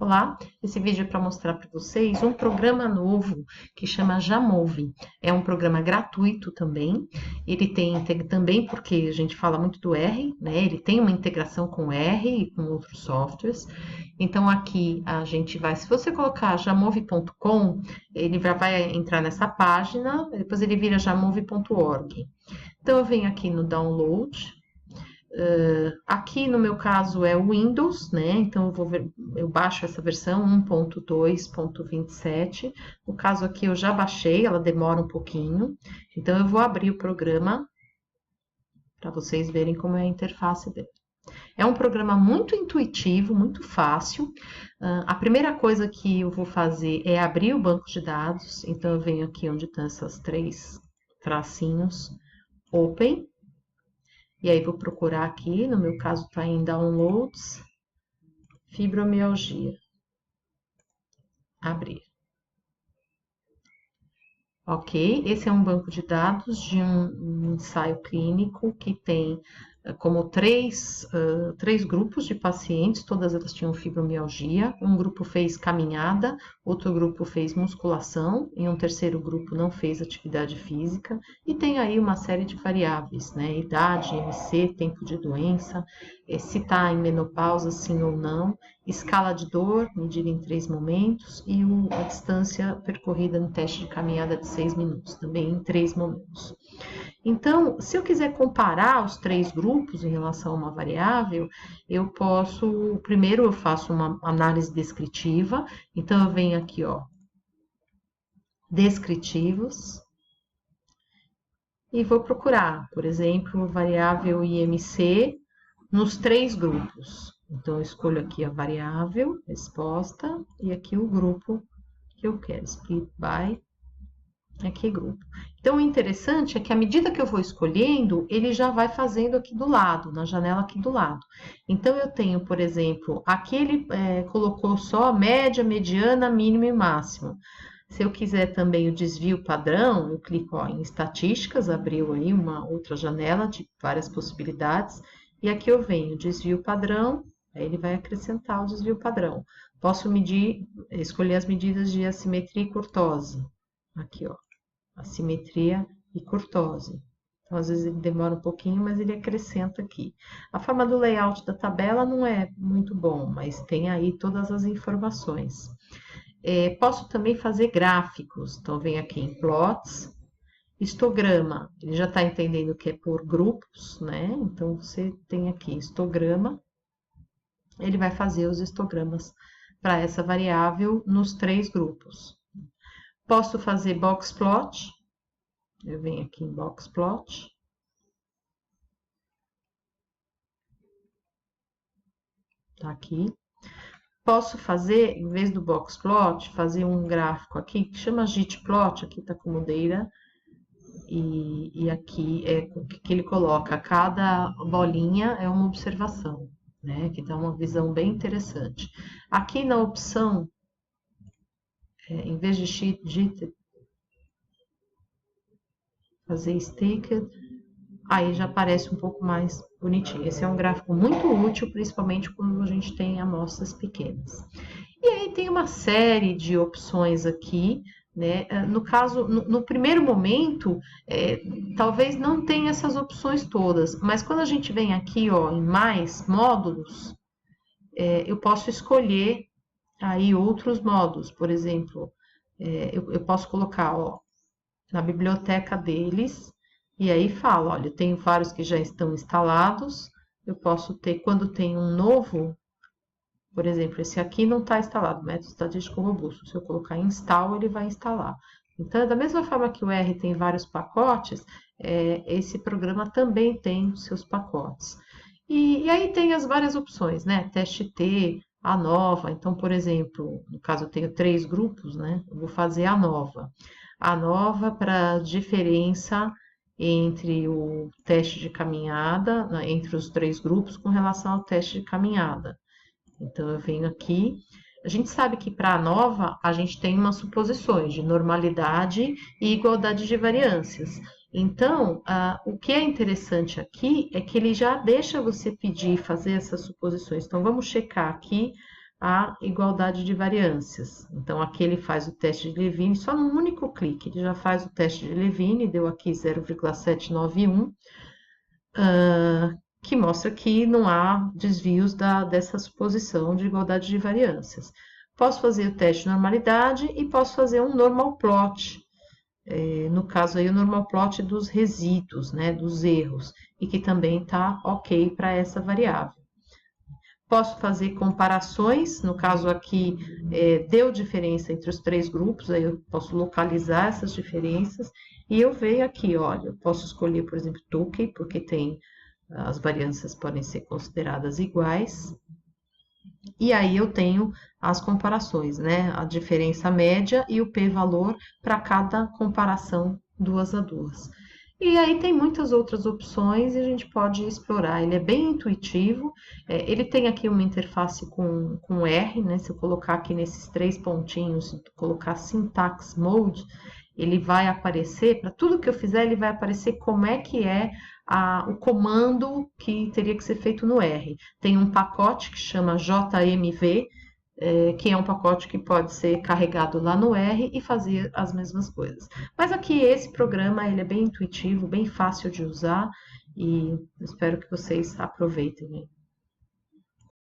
Olá, esse vídeo é para mostrar para vocês um programa novo que chama Jamove. É um programa gratuito também. Ele tem também, porque a gente fala muito do R, né? Ele tem uma integração com o R e com outros softwares. Então aqui a gente vai, se você colocar jamove.com, ele já vai entrar nessa página, depois ele vira jamove.org. Então eu venho aqui no download. Aqui no meu caso é o Windows, né? Então eu baixo essa versão 1.2.27. No caso aqui eu já baixei, ela demora um pouquinho. Então eu vou abrir o programa para vocês verem como é a interface dele. É um programa muito intuitivo, muito fácil. A primeira coisa que eu vou fazer é abrir o banco de dados. Então eu venho aqui onde estão essas três tracinhos, Open. E aí vou procurar aqui, no meu caso está em Downloads, fibromialgia. Abrir. Ok, esse é um banco de dados de um ensaio clínico que tem como três grupos de pacientes, todas elas tinham fibromialgia. Um grupo fez caminhada, outro grupo fez musculação e um terceiro grupo não fez atividade física. E tem aí uma série de variáveis, né? Idade, MC, tempo de doença, se está em menopausa, sim ou não, escala de dor, medida em 3 momentos, e a distância percorrida no teste de caminhada de 6 minutos, também em 3 momentos. Então, se eu quiser comparar os três grupos em relação a uma variável, eu posso, primeiro eu faço uma análise descritiva, então eu venho aqui, ó, descritivos, e vou procurar, por exemplo, variável IMC nos três grupos. Então, eu escolho aqui a variável, resposta, e aqui o grupo que eu quero, split by, aqui grupo. Então, o interessante é que à medida que eu vou escolhendo, ele já vai fazendo aqui do lado, na janela aqui do lado. Então, eu tenho, por exemplo, aqui ele colocou só média, mediana, mínimo e máximo. Se eu quiser também o desvio padrão, eu clico ó, em estatísticas, abriu aí uma outra janela de várias possibilidades. E aqui eu venho desvio padrão, aí ele vai acrescentar o desvio padrão. Posso medir, escolher as medidas de assimetria e curtose. Aqui, ó, assimetria e curtose. Então, às vezes ele demora um pouquinho, mas ele acrescenta aqui. A forma do layout da tabela não é muito bom, mas tem aí todas as informações. Posso também fazer gráficos. Então, venho aqui em plots, histograma, ele já está entendendo que é por grupos, né? Então, você tem aqui histograma, ele vai fazer os histogramas para essa variável nos três grupos. Posso fazer box plot, eu venho aqui em box plot. Tá aqui. Posso fazer, em vez do box plot, fazer um gráfico aqui que chama ggplot, aqui tá com mudeira. E aqui é que ele coloca, cada bolinha é uma observação, né? Que dá uma visão bem interessante. Aqui na opção, em vez de sheet, fazer staked, aí já aparece um pouco mais bonitinho. Esse é um gráfico muito útil, principalmente quando a gente tem amostras pequenas. E aí tem uma série de opções aqui, né? No caso, no primeiro momento, talvez não tenha essas opções todas, mas quando a gente vem aqui, ó, em mais módulos, eu posso escolher aí outros módulos. Por exemplo, eu posso colocar, ó, na biblioteca deles, e aí fala, olha, eu tenho vários que já estão instalados, eu posso ter, quando tem um novo, por exemplo, esse aqui não está instalado, método estatístico robusto. Se eu colocar install, ele vai instalar. Então, da mesma forma que o R tem vários pacotes, esse programa também tem os seus pacotes. E aí tem as várias opções, né? Teste T, a nova. Então, por exemplo, no caso eu tenho 3 grupos, né? Eu vou fazer a nova. A nova para diferença entre o teste de caminhada, né, entre os 3 grupos com relação ao teste de caminhada. Então, eu venho aqui. A gente sabe que para a nova, a gente tem umas suposições de normalidade e igualdade de variâncias. Então, o que é interessante aqui é que ele já deixa você pedir, fazer essas suposições. Então, vamos checar aqui a igualdade de variâncias. Então, aqui ele faz o teste de Levine, só num único clique, ele já faz o teste de Levine, deu aqui 0,791, que mostra que não há desvios dessa suposição de igualdade de variâncias. Posso fazer o teste de normalidade e posso fazer um normal plot, no caso aí o normal plot dos resíduos, né, dos erros, e que também está ok para essa variável. Posso fazer comparações, no caso aqui deu diferença entre os três grupos, aí eu posso localizar essas diferenças, e eu venho aqui, olha, eu posso escolher, por exemplo, Tukey, porque as variâncias podem ser consideradas iguais, e aí eu tenho as comparações, né, a diferença média e o p-valor para cada comparação duas a duas. E aí tem muitas outras opções e a gente pode explorar. Ele é bem intuitivo, ele tem aqui uma interface com R, né? Se eu colocar aqui nesses três pontinhos, colocar Syntax Mode, ele vai aparecer, para tudo que eu fizer, ele vai aparecer como é que é o comando que teria que ser feito no R. Tem um pacote que chama JMV, que é um pacote que pode ser carregado lá no R e fazer as mesmas coisas. Mas aqui esse programa ele é bem intuitivo, bem fácil de usar e espero que vocês aproveitem.